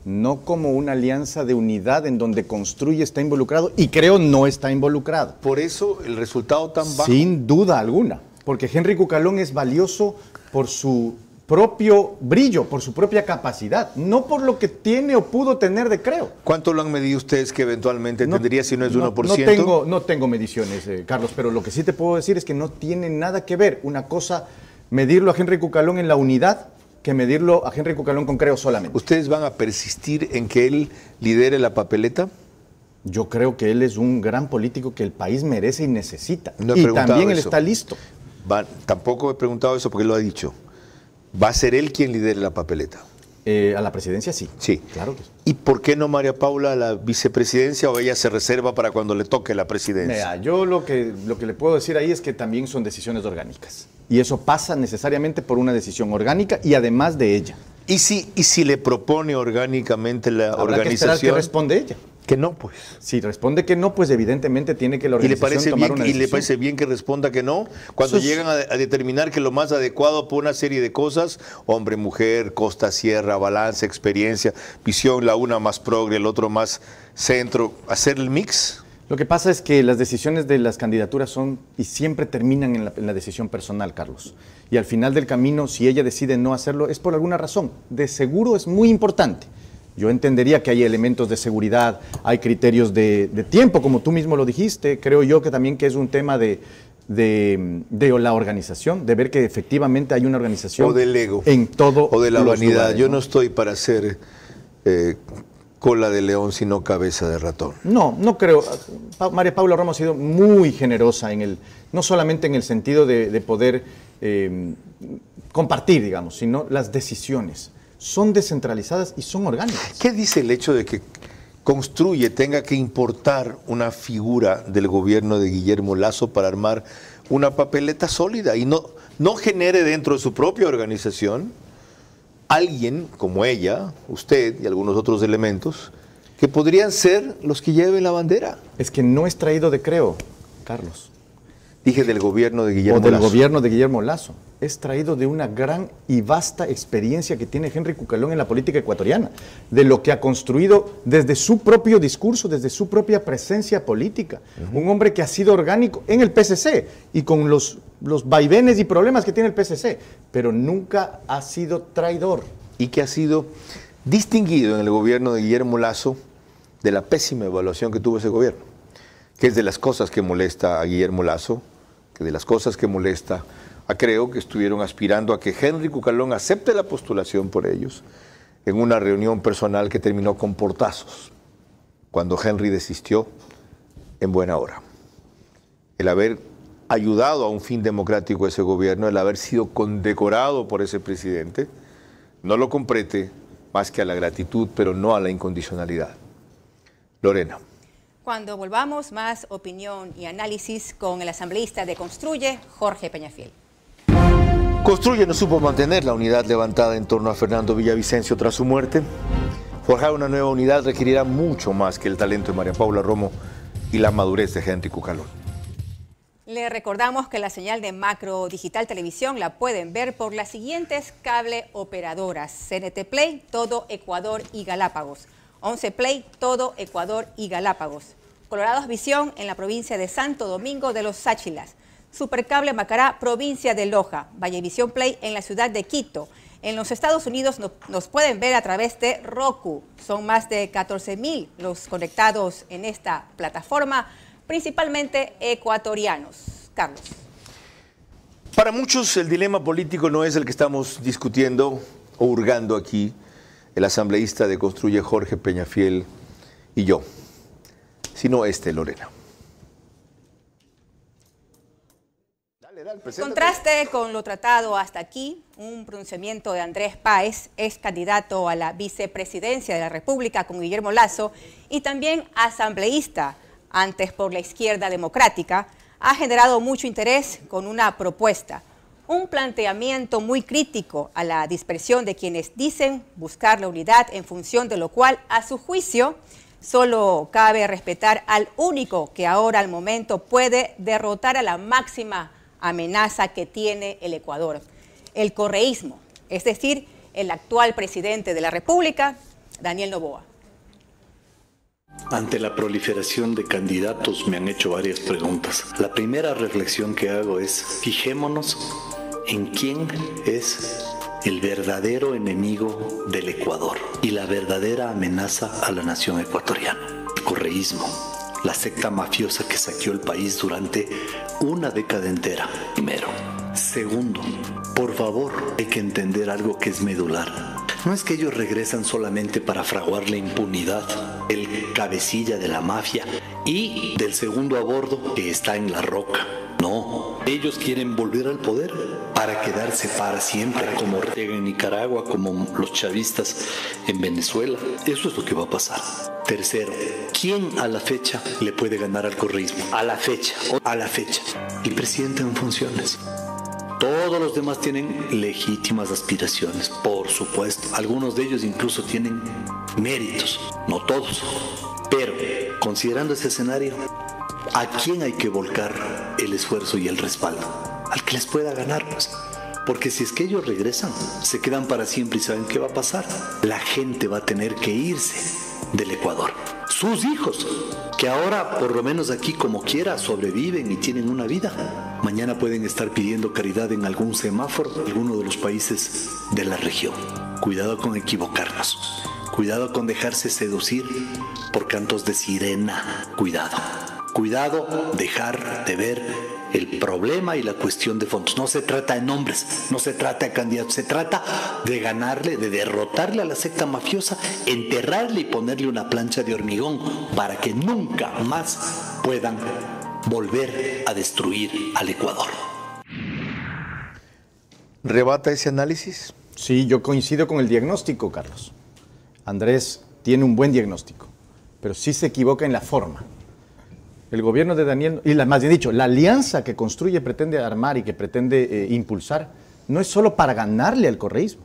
no como una alianza de unidad en donde Construye está involucrado y Creo no está involucrado. Por eso el resultado tan bajo. Sin duda alguna, porque Henry Cucalón es valioso por su propio brillo, por su propia capacidad, no por lo que tiene o pudo tener de Creo. ¿Cuánto lo han medido ustedes que eventualmente tendría si no es de 1%? No tengo mediciones, Carlos, pero lo que sí te puedo decir es que no tiene nada que ver una cosa, medirlo a Henry Cucalón en la unidad, que medirlo a Henry Cucalón con Creo solamente. ¿Ustedes van a persistir en que él lidere la papeleta? Yo creo que él es un gran político que el país merece y necesita. Y también él está listo. Tampoco he preguntado eso porque él lo ha dicho. ¿Va a ser él quien lidere la papeleta? A la presidencia sí. Sí. Claro que sí. ¿Y por qué no María Paula a la vicepresidencia o ella se reserva para cuando le toque la presidencia? Mira, yo lo que le puedo decir ahí es que también son decisiones orgánicas. Y eso pasa necesariamente por una decisión orgánica y además de ella. ¿Y si le propone orgánicamente la organización? Que esperar que responde ella. Que no, pues. Si responde que no, pues evidentemente tiene que la organización tomar una decisión. ¿Y le parece bien que responda que no? Cuando llegan a determinar que lo más adecuado por una serie de cosas, hombre, mujer, costa, sierra, balance, experiencia, visión, la una más progre, el otro más centro, hacer el mix. Lo que pasa es que las decisiones de las candidaturas son y siempre terminan en la decisión personal, Carlos. Y al final del camino, si ella decide no hacerlo, es por alguna razón. De seguro es muy importante. Yo entendería que hay elementos de seguridad, hay criterios de tiempo, como tú mismo lo dijiste. Creo yo que también que es un tema de la organización, de ver que efectivamente hay una organización. O del ego. En todo. O de la vanidad. Lugares, yo no estoy para ser cola de león, sino cabeza de ratón. No creo. María Paula Romo ha sido muy generosa no solamente en el sentido de poder compartir, digamos, sino las decisiones. Son descentralizadas y son orgánicas. ¿Qué dice el hecho de que Construye tenga que importar una figura del gobierno de Guillermo Lasso para armar una papeleta sólida y no genere dentro de su propia organización alguien como ella, usted y algunos otros elementos que podrían ser los que lleven la bandera? Es que no es traído de Creo, Carlos. Dije del gobierno de Guillermo Lasso. O del gobierno de Guillermo Lasso. Es traído de una gran y vasta experiencia que tiene Henry Cucalón en la política ecuatoriana, de lo que ha construido desde su propio discurso, desde su propia presencia política. Un hombre que ha sido orgánico en el PSC y con los vaivenes y problemas que tiene el PSC, pero nunca ha sido traidor. Y que ha sido distinguido en el gobierno de Guillermo Lasso de la pésima evaluación que tuvo ese gobierno, que es de las cosas que molesta a Guillermo Lasso, que de las cosas que molesta a Creo, que estuvieron aspirando a que Henry Cucalón acepte la postulación por ellos en una reunión personal que terminó con portazos, cuando Henry desistió en buena hora. El haber ayudado a un fin democrático a ese gobierno, el haber sido condecorado por ese presidente, no lo comprete más que a la gratitud, pero no a la incondicionalidad. Lorena. Cuando volvamos, más opinión y análisis con el asambleísta de Construye, Jorge Peñafiel. Construye no supo mantener la unidad levantada en torno a Fernando Villavicencio tras su muerte. Forjar una nueva unidad requerirá mucho más que el talento de María Paula Romo y la madurez de Henry Cucalón. Le recordamos que la señal de Macro Digital Televisión la pueden ver por las siguientes cable operadoras: CNT Play, todo Ecuador y Galápagos; 11 Play, todo Ecuador y Galápagos; Colorados Visión en la provincia de Santo Domingo de los Sáchilas; Supercable Macará, provincia de Loja; Vallevisión Play en la ciudad de Quito. En los Estados Unidos nos pueden ver a través de Roku. Son más de 14.000 los conectados en esta plataforma, principalmente ecuatorianos. Carlos. Para muchos el dilema político no es el que estamos discutiendo o hurgando aquí el asambleísta de Construye, Jorge Peñafiel, y yo, sino Lorena. Contraste con lo tratado hasta aquí, un pronunciamiento de Andrés Páez, ex candidato a la vicepresidencia de la República con Guillermo Lasso y también asambleísta, antes por la Izquierda Democrática, ha generado mucho interés con una propuesta, un planteamiento muy crítico a la dispersión de quienes dicen buscar la unidad, en función de lo cual, a su juicio, solo cabe respetar al único que ahora al momento puede derrotar a la máxima amenaza que tiene el Ecuador, el correísmo, es decir, el actual presidente de la República, Daniel Noboa. Ante la proliferación de candidatos me han hecho varias preguntas. La primera reflexión que hago es: fijémonos en quién es el verdadero enemigo del Ecuador y la verdadera amenaza a la nación ecuatoriana. El correísmo, la secta mafiosa que saqueó el país durante una década entera. Primero. Segundo, por favor, hay que entender algo que es medular. No es que ellos regresan solamente para fraguar la impunidad, el cabecilla de la mafia y del segundo a bordo que está en la roca. No, ellos quieren volver al poder para quedarse para siempre, como Ortega en Nicaragua, como los chavistas en Venezuela. Eso es lo que va a pasar. Tercero, ¿quién a la fecha le puede ganar al correísmo? A la fecha, el presidente en funciones. Todos los demás tienen legítimas aspiraciones, por supuesto. Algunos de ellos incluso tienen méritos, no todos. Pero, considerando ese escenario, ¿a quién hay que volcar el esfuerzo y el respaldo? Al que les pueda ganar, pues. Porque si es que ellos regresan, se quedan para siempre y ¿saben qué va a pasar? La gente va a tener que irse del Ecuador. Sus hijos, que ahora por lo menos aquí como quiera sobreviven y tienen una vida, mañana pueden estar pidiendo caridad en algún semáforo de alguno de los países de la región. Cuidado con equivocarnos, cuidado con dejarse seducir por cantos de sirena, cuidado dejar de ver el problema y la cuestión de fondos. No se trata de nombres, no se trata de candidatos, se trata de ganarle, de derrotarle a la secta mafiosa, enterrarle y ponerle una plancha de hormigón para que nunca más puedan volver a destruir al Ecuador. ¿Rebata ese análisis? Sí, yo coincido con el diagnóstico, Carlos. Andrés tiene un buen diagnóstico, pero sí se equivoca en la forma. El gobierno de Daniel, y más bien dicho, la alianza que construye, pretende armar y que pretende impulsar, no es solo para ganarle al correísmo,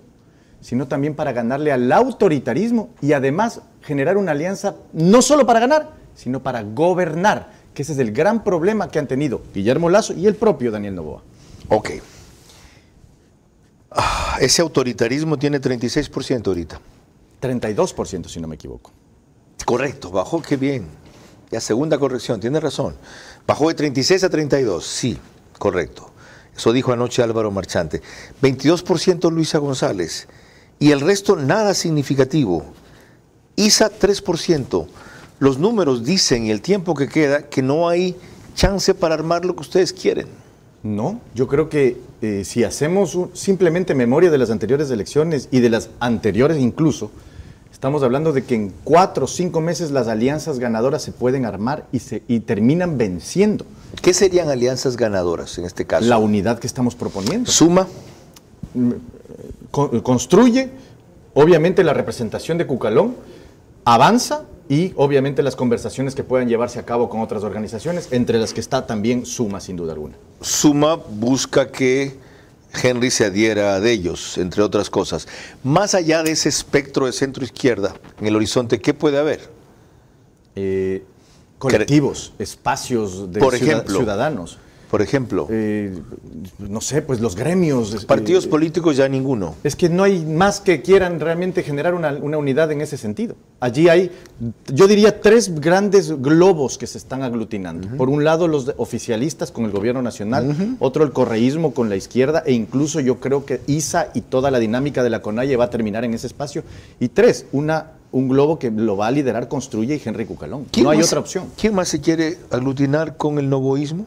sino también para ganarle al autoritarismo y además generar una alianza no solo para ganar, sino para gobernar, que ese es el gran problema que han tenido Guillermo Lasso y el propio Daniel Noboa. Ok. Ese autoritarismo tiene 36% ahorita. 32%, si no me equivoco. Correcto, bajó, qué bien. Ya segunda corrección, tiene razón. Bajó de 36 a 32, sí, correcto. Eso dijo anoche Álvaro Marchante. 22% Luisa González. Y el resto nada significativo. ISA 3%. Los números dicen, y el tiempo que queda, que no hay chance para armar lo que ustedes quieren. No, yo creo que si hacemos simplemente memoria de las anteriores elecciones y de las anteriores incluso, estamos hablando de que en 4 o 5 meses las alianzas ganadoras se pueden armar y terminan venciendo. ¿Qué serían alianzas ganadoras en este caso? La unidad que estamos proponiendo. ¿Suma? Construye, obviamente la representación de Cucalón, avanza y obviamente las conversaciones que puedan llevarse a cabo con otras organizaciones, entre las que está también Suma, sin duda alguna. Suma busca que Henry se adhiera de ellos, entre otras cosas. Más allá de ese espectro de centro-izquierda, en el horizonte, ¿qué puede haber? Colectivos, espacios de ciudadanos. Por ejemplo. No sé, pues los gremios. Partidos políticos ya ninguno. Es que no hay más que quieran realmente generar una unidad en ese sentido. Allí hay, yo diría, 3 grandes globos que se están aglutinando. Por un lado los oficialistas con el gobierno nacional, otro el correísmo con la izquierda e incluso yo creo que ISA y toda la dinámica de la CONAIE va a terminar en ese espacio. Y 3, un globo que lo va a liderar Construye y Henry Cucalón. No hay otra opción. ¿Quién más se quiere aglutinar con el novoísmo?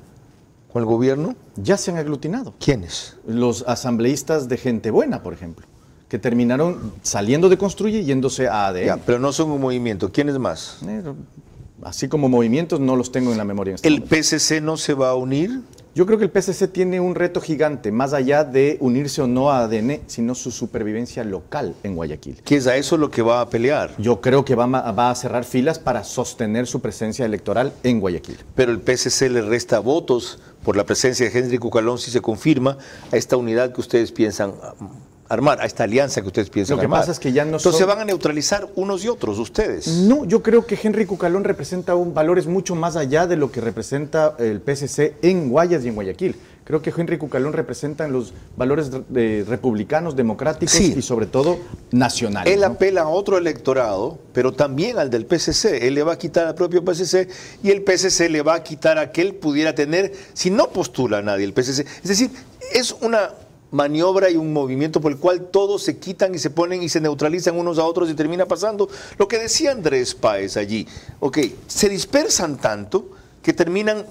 ¿Con el gobierno? Ya se han aglutinado. ¿Quiénes? Los asambleístas de Gente Buena, por ejemplo, que terminaron saliendo de Construye y yéndose a ADN. Ya, pero no son un movimiento. ¿Quiénes más? Así como movimientos no los tengo en la memoria. ¿El PSC no se va a unir? Yo creo que el PSC tiene un reto gigante, más allá de unirse o no a ADN, sino su supervivencia local en Guayaquil. ¿Qué es a eso lo que va a pelear? Yo creo que va a cerrar filas para sostener su presencia electoral en Guayaquil. Pero el PSC le resta votos por la presencia de Henry Cucalón si se confirma a esta unidad que ustedes piensan armar, a esta alianza que ustedes piensan armar. Lo que pasa es que ya no Entonces van a neutralizar unos y otros ustedes. No, yo creo que Henry Cucalón representa valores mucho más allá de lo que representa el PSC en Guayas y en Guayaquil. Creo que Henry Cucalón representa los valores republicanos, democráticos y sobre todo nacionales. Él apela a otro electorado, pero también al del PSC. Él le va a quitar al propio PSC y el PSC le va a quitar a que él pudiera tener si no postula a nadie el PSC. Es decir, es una maniobra y un movimiento por el cual todos se quitan y se ponen y se neutralizan unos a otros y termina pasando lo que decía Andrés Páez allí. Ok, se dispersan tanto que terminan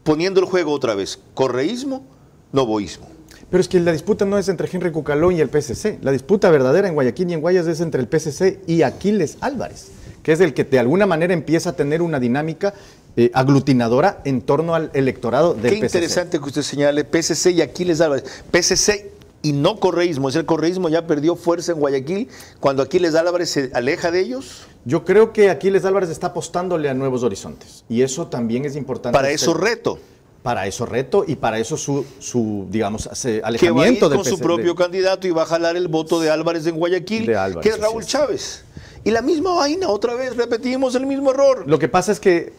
poniendo el juego otra vez. Correísmo, novoísmo. Pero es que la disputa no es entre Henry Cucalón y el PSC. La disputa verdadera en Guayaquil y en Guayas es entre el PSC y Aquiles Álvarez, que es el que de alguna manera empieza a tener una dinámica aglutinadora en torno al electorado del PSC. Qué interesante que usted señale PSC y Aquiles Álvarez. PSC y no correísmo. ¿Es el correísmo ya perdió fuerza en Guayaquil cuando Aquiles Álvarez se aleja de ellos? Yo creo que Aquiles Álvarez está apostándole a nuevos horizontes. Y eso también es importante. Para eso reto. Para eso reto y para eso su digamos, alejamiento del PSC. Con su propio candidato y va a jalar el voto de Álvarez en Guayaquil, que es Raúl Chávez. Y la misma vaina, otra vez repetimos el mismo error. Lo que pasa es que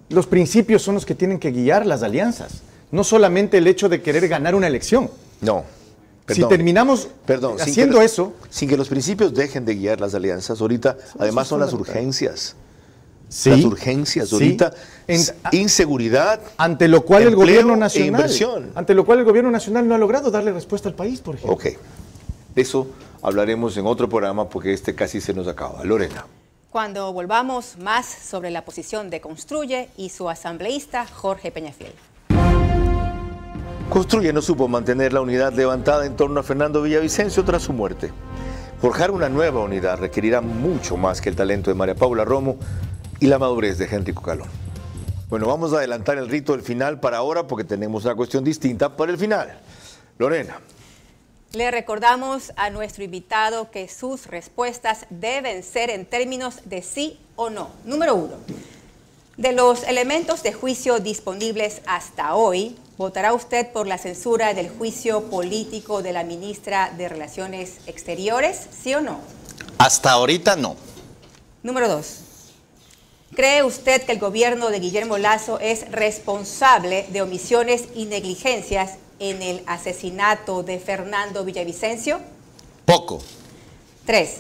los principios son los que tienen que guiar las alianzas, no solamente el hecho de querer ganar una elección. No. Perdón, si terminamos haciendo eso... Sin que los principios dejen de guiar las alianzas, ahorita además son las urgencias. Sí, las urgencias, ahorita inseguridad, ante lo cual el gobierno nacional, inversión. Ante lo cual el gobierno nacional no ha logrado darle respuesta al país, por ejemplo. Ok, de eso hablaremos en otro programa porque este casi se nos acaba. Lorena. Cuando volvamos, más sobre la posición de Construye y su asambleísta Jorge Peñafiel. Construye no supo mantener la unidad levantada en torno a Fernando Villavicencio tras su muerte. Forjar una nueva unidad requerirá mucho más que el talento de María Paula Romo y la madurez de Henry Cucalón. Bueno, vamos a adelantar el rito del final para ahora porque tenemos una cuestión distinta para el final. Lorena. Le recordamos a nuestro invitado que sus respuestas deben ser en términos de sí o no. Número 1. De los elementos de juicio disponibles hasta hoy, ¿votará usted por la censura del juicio político de la ministra de Relaciones Exteriores? ¿Sí o no? Hasta ahorita no. Número 2. ¿Cree usted que el gobierno de Guillermo Lasso es responsable de omisiones y negligencias en el asesinato de Fernando Villavicencio? Poco. 3.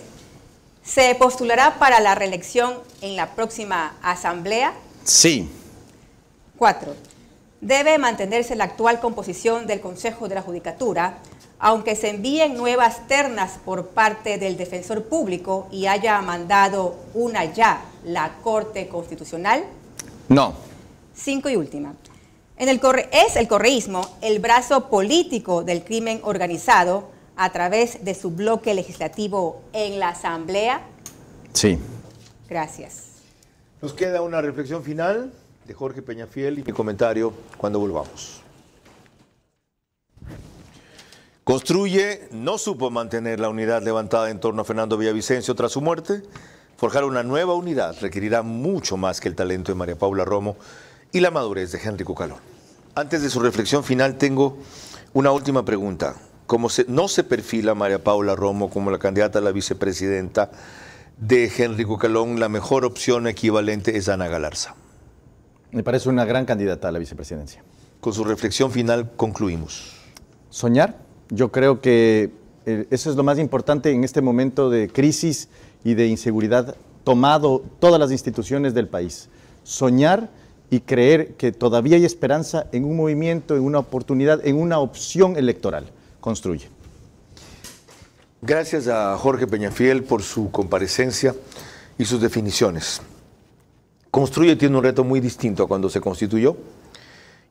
¿Se postulará para la reelección en la próxima asamblea? Sí. 4. ¿Debe mantenerse la actual composición del Consejo de la Judicatura, aunque se envíen nuevas ternas por parte del defensor público y haya mandado una ya la Corte Constitucional? No. 5 y última. ¿Es el correísmo el brazo político del crimen organizado a través de su bloque legislativo en la Asamblea? Sí. Gracias. Nos queda una reflexión final de Jorge Peñafiel y mi comentario cuando volvamos. Construye no supo mantener la unidad levantada en torno a Fernando Villavicencio tras su muerte. Forjar una nueva unidad requerirá mucho más que el talento de María Paula Romo y la madurez de Henry Cucalón. Antes de su reflexión final tengo una última pregunta. Como no se perfila María Paula Romo como la candidata a la vicepresidenta de Henry Cucalón, la mejor opción equivalente es Ana Galarza. Me parece una gran candidata a la vicepresidencia. Con su reflexión final concluimos. Soñar. Yo creo que eso es lo más importante en este momento de crisis y de inseguridad tomado todas las instituciones del país. Soñar y creer que todavía hay esperanza en un movimiento, en una oportunidad, en una opción electoral. Construye. Gracias a Jorge Peñafiel por su comparecencia y sus definiciones. Construye tiene un reto muy distinto a cuando se constituyó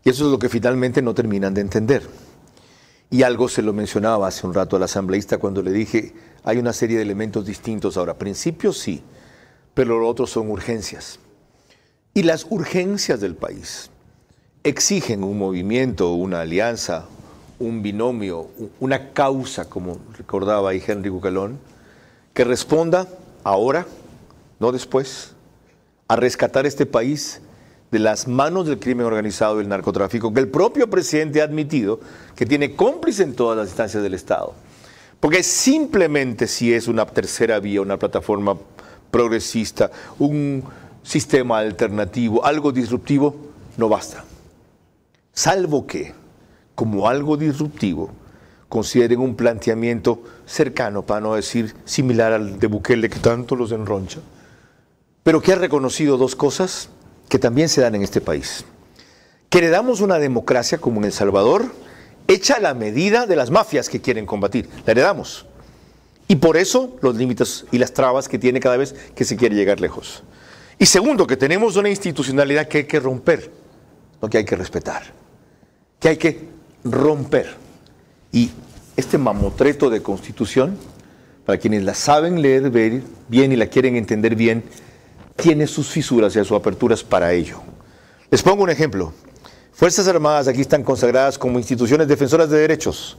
y eso es lo que finalmente no terminan de entender. Y algo se lo mencionaba hace un rato al asambleísta cuando le dije, hay una serie de elementos distintos ahora. Principios sí, pero lo otro son urgencias. Y las urgencias del país exigen un movimiento, una alianza, un binomio, una causa, como recordaba ahí Henry Cucalón, que responda ahora, no después, a rescatar este país de las manos del crimen organizado y del narcotráfico, que el propio presidente ha admitido que tiene cómplice en todas las instancias del Estado. Porque simplemente si es una tercera vía, una plataforma progresista, un sistema alternativo, algo disruptivo, no basta. Salvo que, como algo disruptivo, consideren un planteamiento cercano, para no decir similar al de Bukele, que tanto los enroncha, pero que ha reconocido dos cosas que también se dan en este país. Que heredamos una democracia como en El Salvador, hecha a la medida de las mafias que quieren combatir. La heredamos. Y por eso los límites y las trabas que tiene cada vez que se quiere llegar lejos. Y segundo, que tenemos una institucionalidad que hay que romper, no que hay que respetar, que hay que romper. Y este mamotreto de constitución, para quienes la saben leer bien y la quieren entender bien, tiene sus fisuras y sus aperturas para ello. Les pongo un ejemplo. Fuerzas Armadas aquí están consagradas como instituciones defensoras de derechos.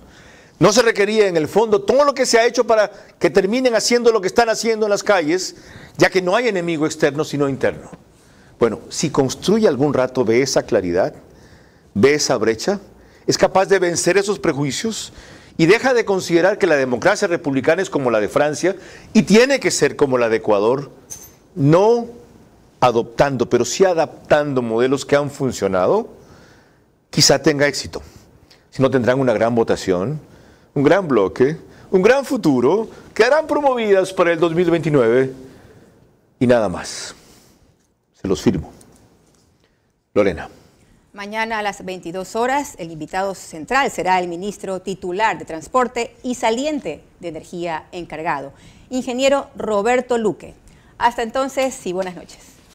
No se requería en el fondo todo lo que se ha hecho para que terminen haciendo lo que están haciendo en las calles, ya que no hay enemigo externo sino interno. Bueno, si construye algún rato, ve esa claridad, ve esa brecha, es capaz de vencer esos prejuicios y deja de considerar que la democracia republicana es como la de Francia y tiene que ser como la de Ecuador, no adoptando, pero sí adaptando modelos que han funcionado, quizá tenga éxito. Si no, tendrán una gran votación, un gran bloque, un gran futuro, que harán promovidas para el 2029 y nada más. Se los firmo. Lorena. Mañana a las 22 horas, el invitado central será el ministro titular de Transporte y saliente de Energía encargado, ingeniero Roberto Luque. Hasta entonces y buenas noches.